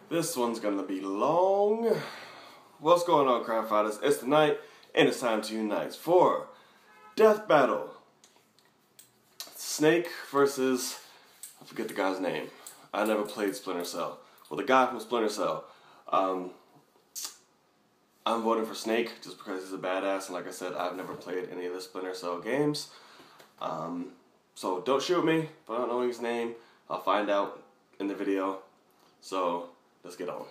This one's gonna be long. What's going on, crime fighters? It's the night, and it's time to unite for Death Battle. Snake versus, I forget the guy's name. I never played Splinter Cell. Well, the guy from Splinter Cell. I'm voting for Snake just because he's a badass, and like I said, I've never played any of the Splinter Cell games. So don't shoot me if I don't know his name. I'll find out in the video. So let's get on.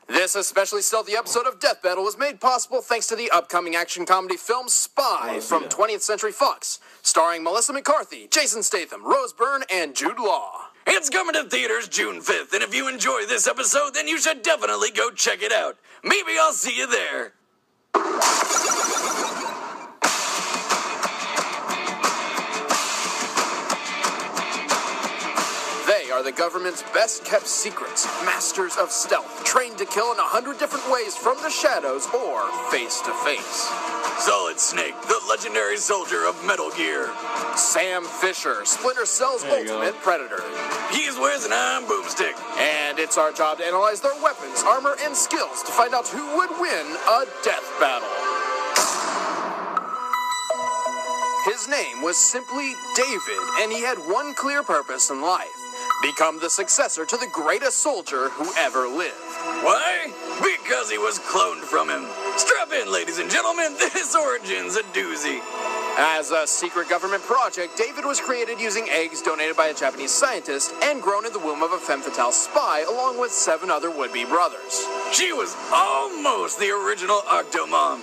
This especially stealthy episode of Death Battle was made possible thanks to the upcoming action comedy film Spy from 20th Century Fox, starring Melissa McCarthy, Jason Statham, Rose Byrne, and Jude Law. It's coming to theaters June 5th, and if you enjoy this episode, then you should definitely go check it out. Maybe I'll see you there. They are the government's best-kept secrets, masters of stealth, trained to kill in 100 different ways from the shadows or face-to-face. Solid Snake, the legendary soldier of Metal Gear. Sam Fisher, Splinter Cell's ultimate predator. He's with an iron boomstick. And it's our job to analyze their weapons, armor, and skills to find out who would win a death battle. His name was simply David, and he had one clear purpose in life: become the successor to the greatest soldier who ever lived. Why? Because he was cloned from him. Strap in, ladies and gentlemen, this origin's a doozy. As a secret government project, David was created using eggs donated by a Japanese scientist and grown in the womb of a femme fatale spy along with 7 other would-be brothers. She was almost the original Octomom,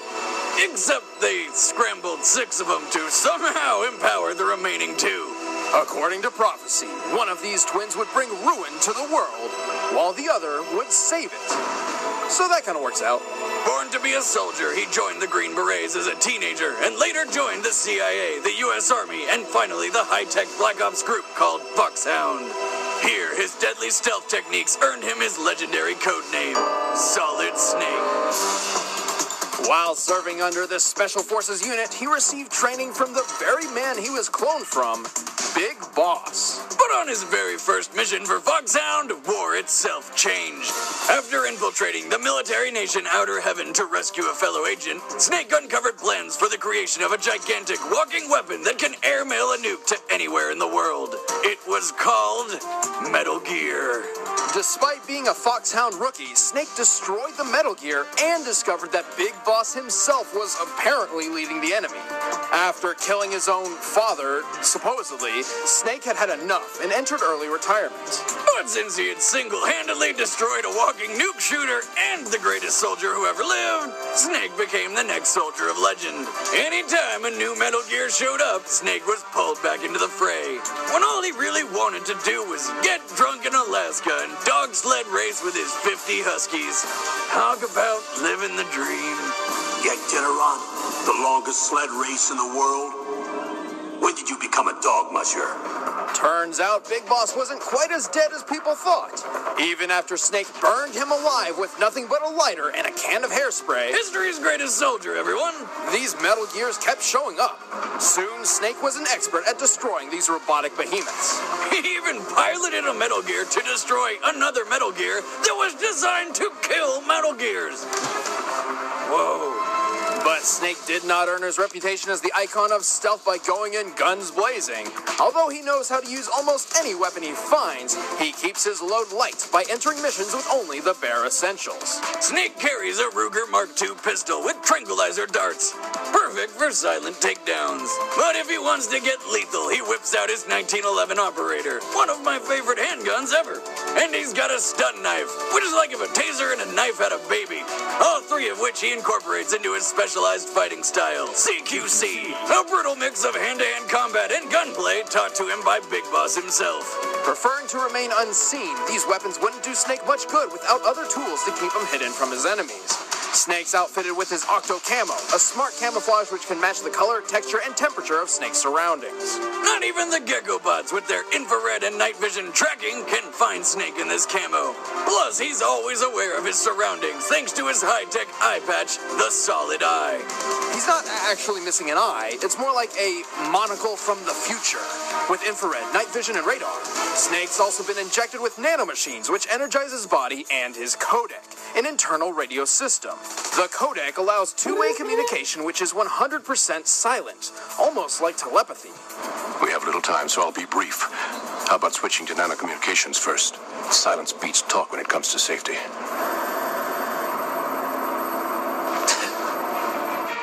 except they scrambled 6 of them to somehow empower the remaining 2. According to prophecy, one of these twins would bring ruin to the world, while the other would save it. So that kind of works out. Born to be a soldier, he joined the Green Berets as a teenager, and later joined the CIA, the U.S. Army, and finally the high-tech Black Ops group called Foxhound. Here, his deadly stealth techniques earned him his legendary codename, Solid Snake. While serving under this Special Forces unit, he received training from the very man he was cloned from, Big Boss. But on his very first mission for Foxhound, war itself changed. After infiltrating the military nation Outer Heaven to rescue a fellow agent, Snake uncovered plans for the creation of a gigantic walking weapon that can airmail a nuke to anywhere in the world. It was called Metal Gear. Despite being a Foxhound rookie, Snake destroyed the Metal Gear and discovered that Big Boss himself was apparently leading the enemy. After killing his own father, supposedly, Snake had had enough and entered early retirement. But since he had single-handedly destroyed a walking nuke shooter and the greatest soldier who ever lived, Snake became the next soldier of legend. Anytime a new Metal Gear showed up, Snake was pulled back into the fray, when all he really wanted to do was get drunk in Alaska and dog sled race with his 50 Huskies. Talk about living the dream. Get dinner on the longest sled race in the world? When did you become a dog musher? Turns out Big Boss wasn't quite as dead as people thought. Even after Snake burned him alive with nothing but a lighter and a can of hairspray, History's greatest soldier, everyone. These Metal Gears kept showing up. Soon, Snake was an expert at destroying these robotic behemoths. He even piloted a Metal Gear to destroy another Metal Gear that was designed to kill Metal Gears. Whoa. But Snake did not earn his reputation as the icon of stealth by going in guns blazing. Although he knows how to use almost any weapon he finds, he keeps his load light by entering missions with only the bare essentials. Snake carries a Ruger Mark II pistol with tranquilizer darts, perfect for silent takedowns. But if he wants to get lethal, he whips out his 1911 Operator, one of my favorite handguns ever. And he's got a stun knife, which is like if a taser and a knife had a baby, all 3 of which he incorporates into his specialized fighting style, CQC, a brutal mix of hand-to-hand combat and gunplay taught to him by Big Boss himself. Preferring to remain unseen, these weapons wouldn't do Snake much good without other tools to keep him hidden from his enemies. Snake's outfitted with his Octo Camo, a smart camouflage which can match the color, texture, and temperature of Snake's surroundings. Not even the Gecko Bots with their infrared and night vision tracking can find Snake in this camo. Plus, he's always aware of his surroundings thanks to his high-tech eye patch, the Solid Eye. He's not actually missing an eye, it's more like a monocle from the future. With infrared, night vision, and radar. Snake's also been injected with nanomachines, which energize his body and his codec, an internal radio system. The codec allows two-way communication, which is 100% silent, almost like telepathy. We have little time, so I'll be brief. How about switching to nanocommunications first? Silence beats talk when it comes to safety.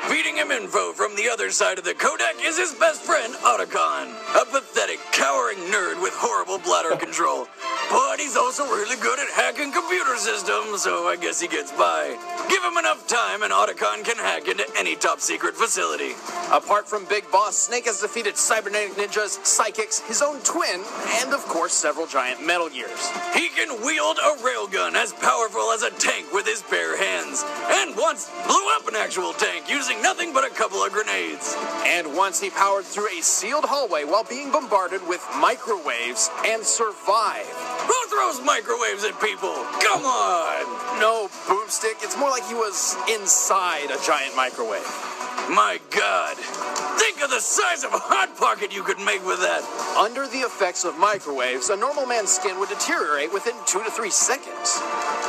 Feeding him info from the other side of the codec is his best friend, Otacon, a pathetic, cowering nerd with horrible bladder control. But he's also really good at hacking computer systems, so I guess he gets by. Give him enough time and Otacon can hack into any top-secret facility. Apart from Big Boss, Snake has defeated cybernetic ninjas, psychics, his own twin, and of course several giant Metal Gears. He can wield a railgun as powerful as a tank with his bare hands, and once blew up an actual tank using nothing but a couple of grenades. And once he powered through a sealed hallway while being bombarded with microwaves and survived. Who throws microwaves at people? Come on! No, Boomstick, it's more like he was inside a giant microwave. My God. Think of the size of a Hot Pocket you could make with that. Under the effects of microwaves, a normal man's skin would deteriorate within 2 to 3 seconds.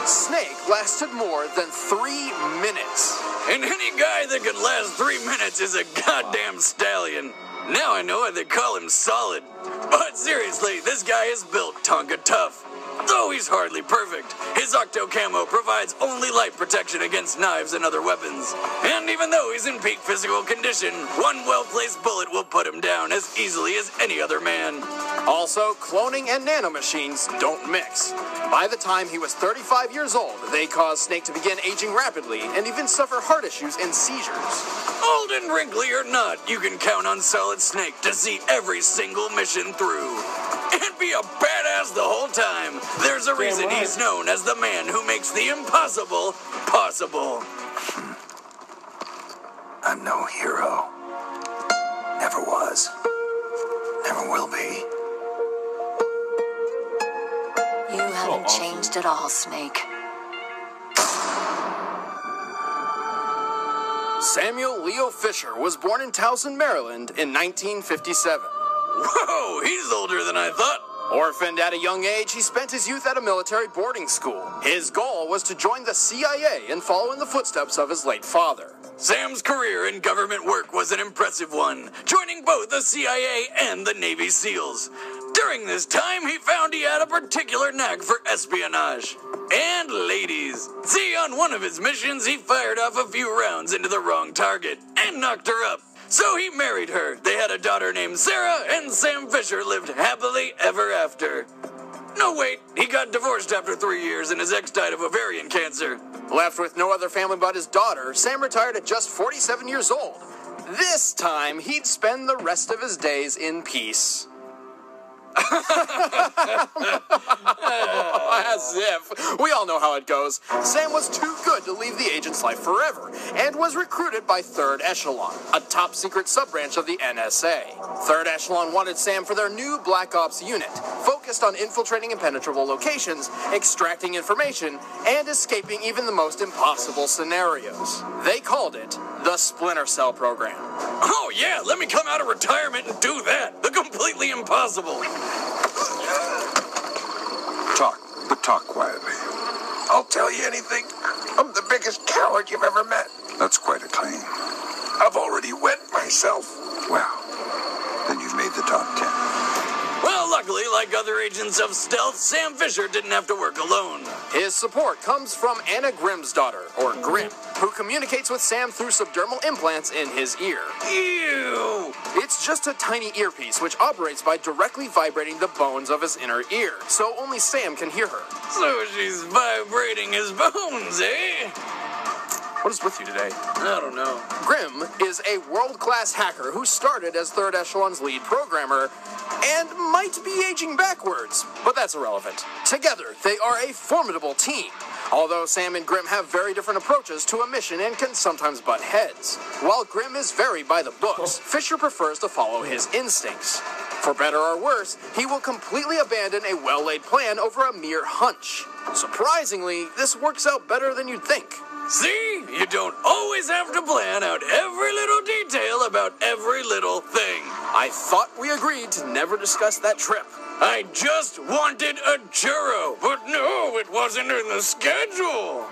Snake lasted more than 3 minutes. And any guy that can last 3 minutes is a goddamn stallion. Now I know why they call him Solid. But seriously, this guy is built Tonka tough. Though he's hardly perfect, his Octo Camo provides only light protection against knives and other weapons. And even though he's in peak physical condition, one well-placed bullet will put him down as easily as any other man. Also, cloning and nanomachines don't mix. By the time he was 35 years old, they caused Snake to begin aging rapidly and even suffer heart issues and seizures. Old and wrinkly or not, you can count on Solid Snake to see every single mission through. And be a badass the whole time. There's a reason he's known as the man who makes the impossible possible. I'm no hero. Never was. Never will be. You haven't changed at all, Snake. Samuel Leo Fisher was born in Towson, Maryland in 1957. Whoa, he's older than I thought. Orphaned at a young age, he spent his youth at a military boarding school. His goal was to join the CIA and follow in the footsteps of his late father. Sam's career in government work was an impressive one, joining both the CIA and the Navy SEALs. During this time, he found he had a particular knack for espionage. And ladies. See, on one of his missions, he fired off a few rounds into the wrong target and knocked her up. So he married her. They had a daughter named Sarah, and Sam Fisher lived happily ever after. No, wait, he got divorced after 3 years, and his ex died of ovarian cancer. Left with no other family but his daughter, Sam retired at just 47 years old. This time, he'd spend the rest of his days in peace. As if. We all know how it goes. Sam was too good to leave the agent's life forever, and was recruited by 3rd Echelon, a top-secret sub-branch of the NSA. 3rd Echelon wanted Sam for their new Black Ops unit, focused on infiltrating impenetrable locations, extracting information, and escaping even the most impossible scenarios. They called it the Splinter Cell program. Oh yeah, let me come out of retirement and do that. The completely impossible. Talk, but talk quietly. I'll tell you anything. I'm the biggest coward you've ever met. That's quite a claim. I've already wet myself. Well, then you've made the top 10. Well, luckily, like other agents of stealth, Sam Fisher didn't have to work alone. His support comes from Anna Grimm's daughter, or Grimm, who communicates with Sam through subdermal implants in his ear. Ew! It's just a tiny earpiece which operates by directly vibrating the bones of his inner ear, so only Sam can hear her. So she's vibrating his bones, eh? What is with you today? I don't know. Grimm is a world-class hacker who started as 3rd Echelon's lead programmer and might be aging backwards, but that's irrelevant. Together, they are a formidable team. Although Sam and Grim have very different approaches to a mission and can sometimes butt heads. While Grim is very by the books, Fisher prefers to follow his instincts. For better or worse, he will completely abandon a well-laid plan over a mere hunch. Surprisingly, this works out better than you'd think. See? You don't always have to plan out every little detail about every little thing. I thought we agreed to never discuss that trip. I just wanted a churro, but no, it wasn't in the schedule.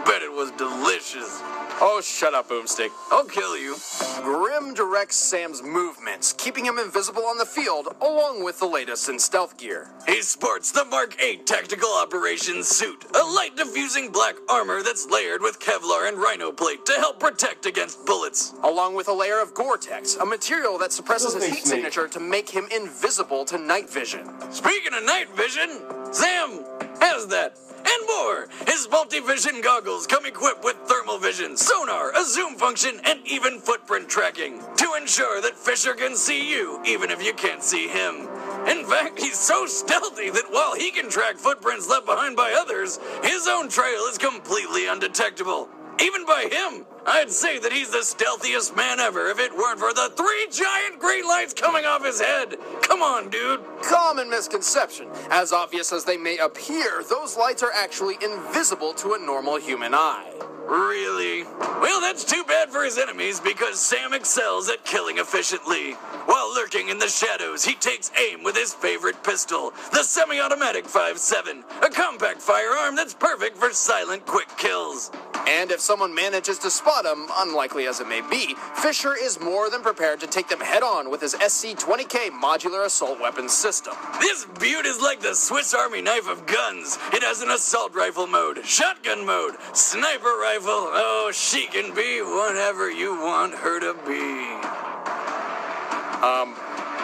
Bet it was delicious. Oh, shut up, Boomstick. I'll kill you. Grim directs Sam's movements, keeping him invisible on the field, along with the latest in stealth gear. He sports the Mark 8 Tactical Operations suit, a light diffusing black armor that's layered with Kevlar and Rhino plate to help protect against bullets. Along with a layer of Gore-Tex, a material that suppresses his heat signature to make him invisible to night vision. Speaking of night vision, Sam has that. And more! His multi-vision goggles come equipped with thermal vision, sonar, a zoom function, and even footprint tracking to ensure that Fisher can see you, even if you can't see him. In fact, he's so stealthy that while he can track footprints left behind by others, his own trail is completely undetectable. Even by him, I'd say that he's the stealthiest man ever if it weren't for the 3 giant green lights coming off his head. Come on, dude. Common misconception. As obvious as they may appear, those lights are actually invisible to a normal human eye. Really? Well, that's too bad for his enemies because Sam excels at killing efficiently. While lurking in the shadows, he takes aim with his favorite pistol, the semi-automatic 5.7, a compact firearm that's perfect for silent, quick kills. And if someone manages to spot him, unlikely as it may be, Fisher is more than prepared to take them head-on with his SC-20K modular assault weapons system. This beaut is like the Swiss Army knife of guns. It has an assault rifle mode, shotgun mode, sniper rifle. Oh, she can be whatever you want her to be.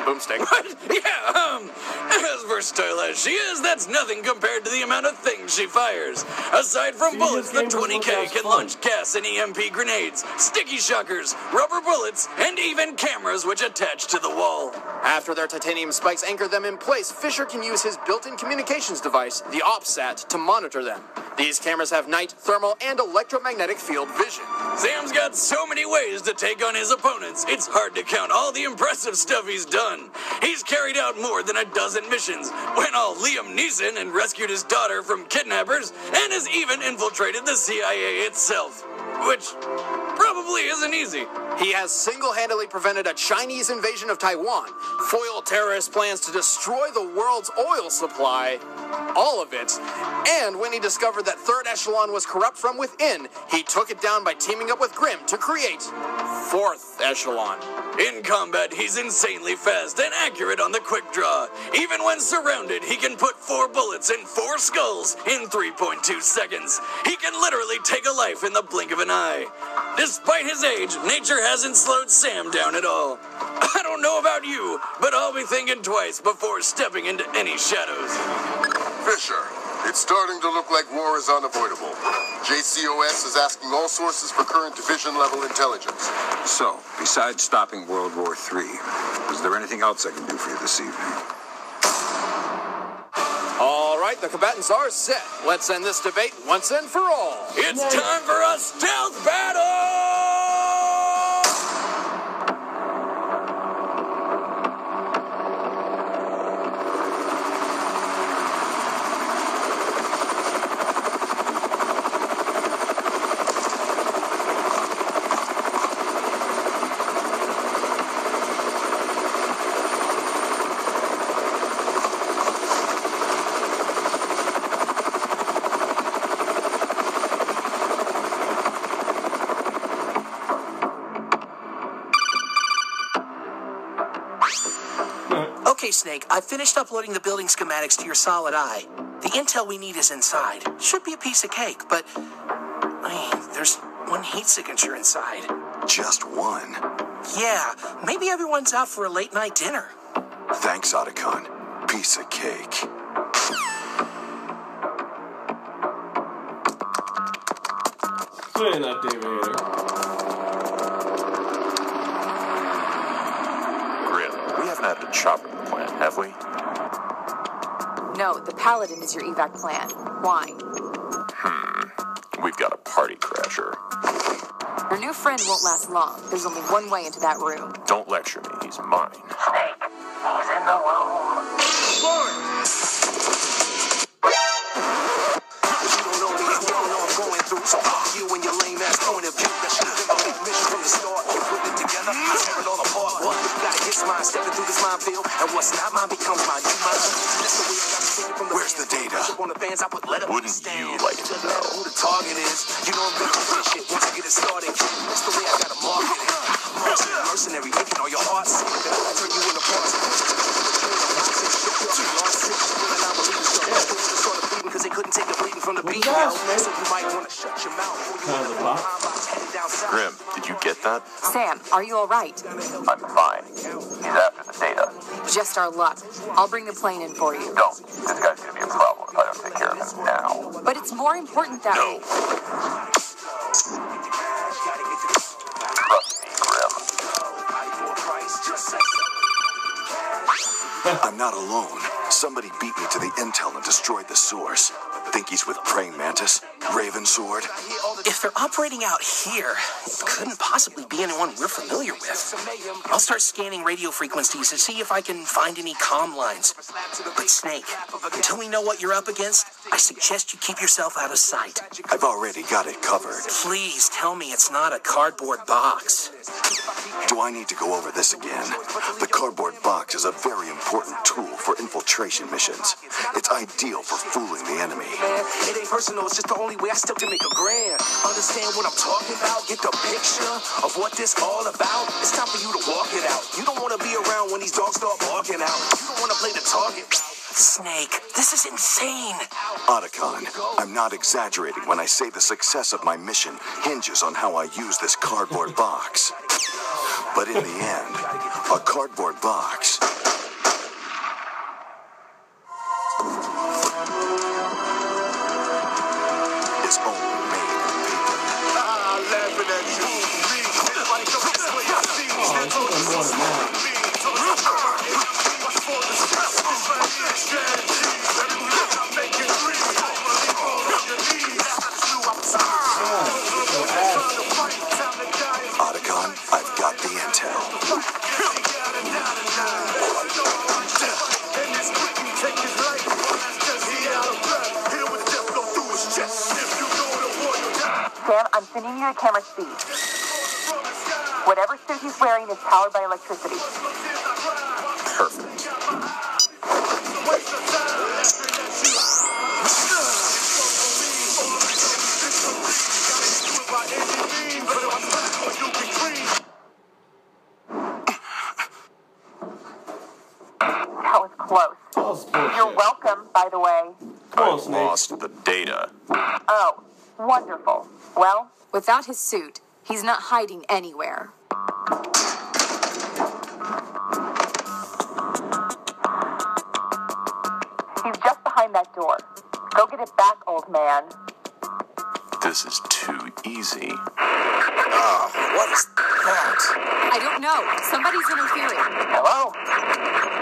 Boomstick. What? Yeah, as versatile as she is, that's nothing compared to the amount of things she fires. Aside from bullets, the 20K can launch gas and EMP grenades, sticky shockers, rubber bullets, and even cameras which attach to the wall. After their titanium spikes anchor them in place, Fisher can use his built-in communications device, the OpSat, to monitor them. These cameras have night, thermal, and electromagnetic field vision. Sam's got so many ways to take on his opponents, it's hard to count all the impressive stuff he's done. He's carried out more than a dozen missions, went all Liam Neeson and rescued his daughter from kidnappers, and has even infiltrated the CIA itself. Which probably isn't easy. He has single-handedly prevented a Chinese invasion of Taiwan, foiled terrorist plans to destroy the world's oil supply, all of it, and when he discovered that Third Echelon was corrupt from within, he took it down by teaming up with Grim to create Fourth Echelon. In combat, he's insanely fast and accurate on the quick draw. Even when surrounded, he can put 4 bullets in 4 skulls in 3.2 seconds. He can literally take a life in the blink of an eye. Despite his age, nature hasn't slowed Sam down at all. I don't know about you, but I'll be thinking twice before stepping into any shadows. Fisher, it's starting to look like war is unavoidable. JCOS is asking all sources for current division-level intelligence. So, besides stopping World War III, is there anything else I can do for you this evening? All right, the combatants are set. Let's end this debate once and for all. It's time for a stealth battle! Okay, Snake, I finished uploading the building schematics to your solid eye. The intel we need is inside. Should be a piece of cake, but there's one heat signature inside. Just one? Yeah, maybe everyone's out for a late-night dinner. Thanks, Otacon. Piece of cake. Clearly not David Hayter. We haven't had to chop in the plant, have we? No, the Paladin is your evac plan. Why? We've got a party crasher. Your new friend won't last long. There's only one way into that room. Don't lecture me, he's mine. Snake, he's in the room. So fuck you and your lame ass point of view. That should have been my big mission from the start. We put it together, I tear it all apart. What? Gotta hit mine, stepping through this minefield. And what's not mine becomes mine. You mine. That's the way I gotta take it from the Where's the data? On the fans, I put let Wouldn't you like to know? Who the target is? You know I'm gonna push it once I get it started. That's the way I gotta market it. Mercenary, making all your hearts sick. Then I turn you into parts. Because they couldn't take the bleeding from the beat. So you might want to shut your mouth. Grim, did you get that? Sam, are you all right? I'm fine. He's after the data. Just our luck. I'll bring the plane in for you. Don't. This guy's gonna be a problem if I don't take care of him now. But it's more important that No. Trust me, Grim. I'm not alone. Somebody beat me to the intel and destroyed the source. Think he's with Praying Mantis? Raven Sword? If they're operating out here, it couldn't possibly be anyone we're familiar with. I'll start scanning radio frequencies to see if I can find any comm lines. But Snake, until we know what you're up against, I suggest you keep yourself out of sight. I've already got it covered. Please tell me it's not a cardboard box. Do I need to go over this again? The cardboard box is a very important tool for infiltration missions. It's ideal for fooling the enemy. It ain't personal, it's just the only way I still can make a grand. Understand what I'm talking about? Get the picture of what this all about? It's time for you to walk it out. You don't want to be around when these dogs start barking out. You don't want to play the target. Snake, this is insane. Otacon, I'm not exaggerating when I say the success of my mission hinges on how I use this cardboard box. But in the end, a cardboard box is only made of paper. Laughing at you. Everybody come this way, I see. Stand on the Otacon, I've got the intel. Sam, I'm sending you to camera speed. Whatever suit he's wearing is powered by electricity. Perfect. That was close. You're welcome, by the way. I lost the data. Oh, wonderful. Well, Without his suit, he's not hiding anywhere. he's just behind that door. Go get it back, old man. This is too easy. What is that? I don't know. Somebody's interfering. Hello?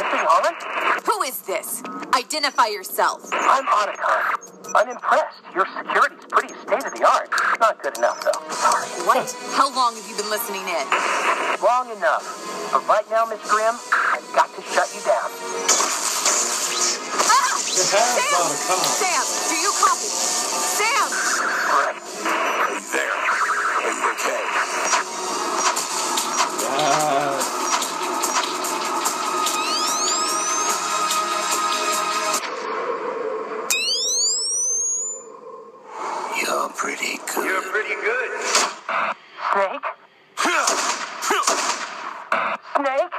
Anything on? Who is this? Identify yourself. I'm Otacon. I'm impressed. Your security's pretty state-of-the-art. Not good enough, though. Sorry. What? How long have you been listening in? Long enough. But right now, Miss Grimm, I've got to shut you down. Ah! Sam, do you copy? Sam! Right. Are you there? Are you okay? You're pretty good. You're pretty good. Snake? Snake?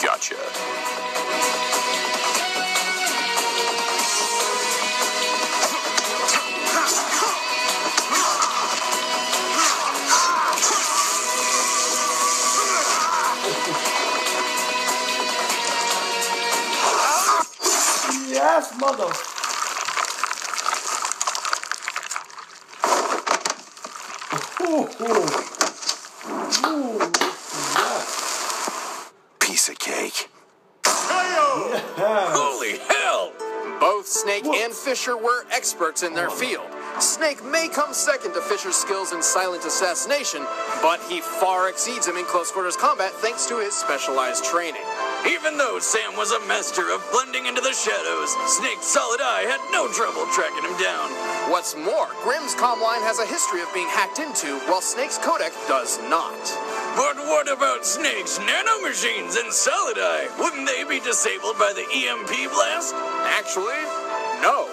Gotcha. on though. Piece of cake. Holy hell! Both Snake and Fisher were experts in their field. Snake may come second to Fisher's skills in silent assassination, but he far exceeds him in close quarters combat thanks to his specialized training. Even though Sam was a master of blending into the shadows, Snake's solid eye had no trouble tracking him down. What's more, Grimm's comm line has a history of being hacked into, while Snake's codec does not. But what about Snake's nanomachines and solid eye? Wouldn't they be disabled by the EMP blast? Actually, no.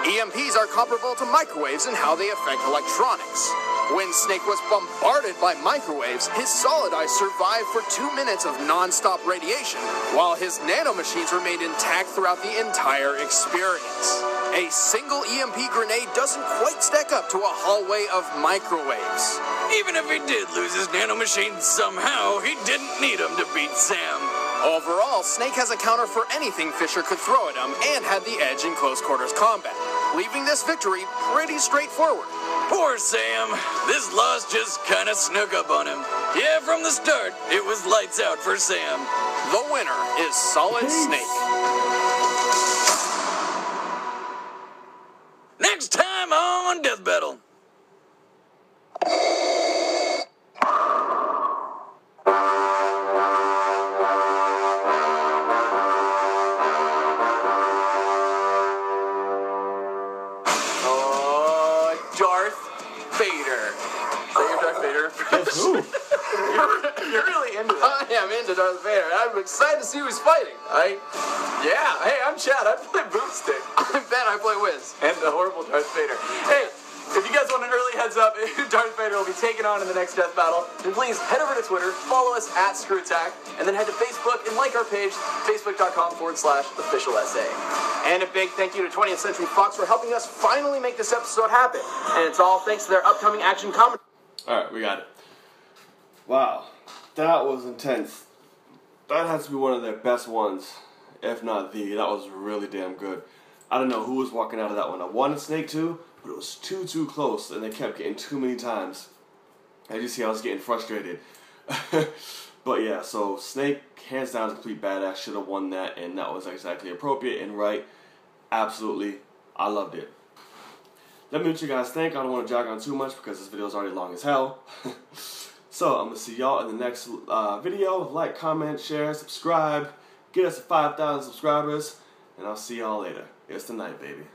EMPs are comparable to microwaves in how they affect electronics. When Snake was bombarded by microwaves, his solid eye survived for 2 minutes of non-stop radiation, while his nanomachines remained intact throughout the entire experience. A single EMP grenade doesn't quite stack up to a hallway of microwaves. Even if he did lose his nanomachines somehow, he didn't need them to beat Sam. Overall, Snake has a counter for anything Fisher could throw at him and had the edge in close quarters combat, leaving this victory pretty straightforward. Poor Sam. This loss just kind of snuck up on him. Yeah, from the start, it was lights out for Sam. The winner is Solid Snake. Next time on Death Battle. Darth Vader. Say you're Darth Vader. You're really into that. I am into Darth Vader. I'm excited to see who's fighting. Yeah. Hey, I'm Chad. I play Boomstick. I'm Ben. I play Wiz. And the horrible Darth Vader. Hey, if you guys want an early heads up who Darth Vader will be taking on in the next death battle, then please head over to Twitter, follow us at ScrewAttack, and then head to Facebook and like our page, facebook.com/officialSA. And a big thank you to 20th Century Fox for helping us finally make this episode happen. And it's all thanks to their upcoming action comedy. Alright, we got it. Wow, that was intense. That has to be one of their best ones, if not the. That was really damn good. I don't know who was walking out of that one. I wanted Snake too, but it was too close, and they kept getting too many times. As you see, I was getting frustrated. But yeah, so Snake, hands down, is a complete badass. Should have won that, and that was exactly appropriate and right. Absolutely, I loved it. Let me know what you guys think. I don't want to jog on too much because this video is already long as hell. So I'm going to see y'all in the next video. Like, comment, share, subscribe. Get us to 5,000 subscribers. And I'll see y'all later. It's the night, baby.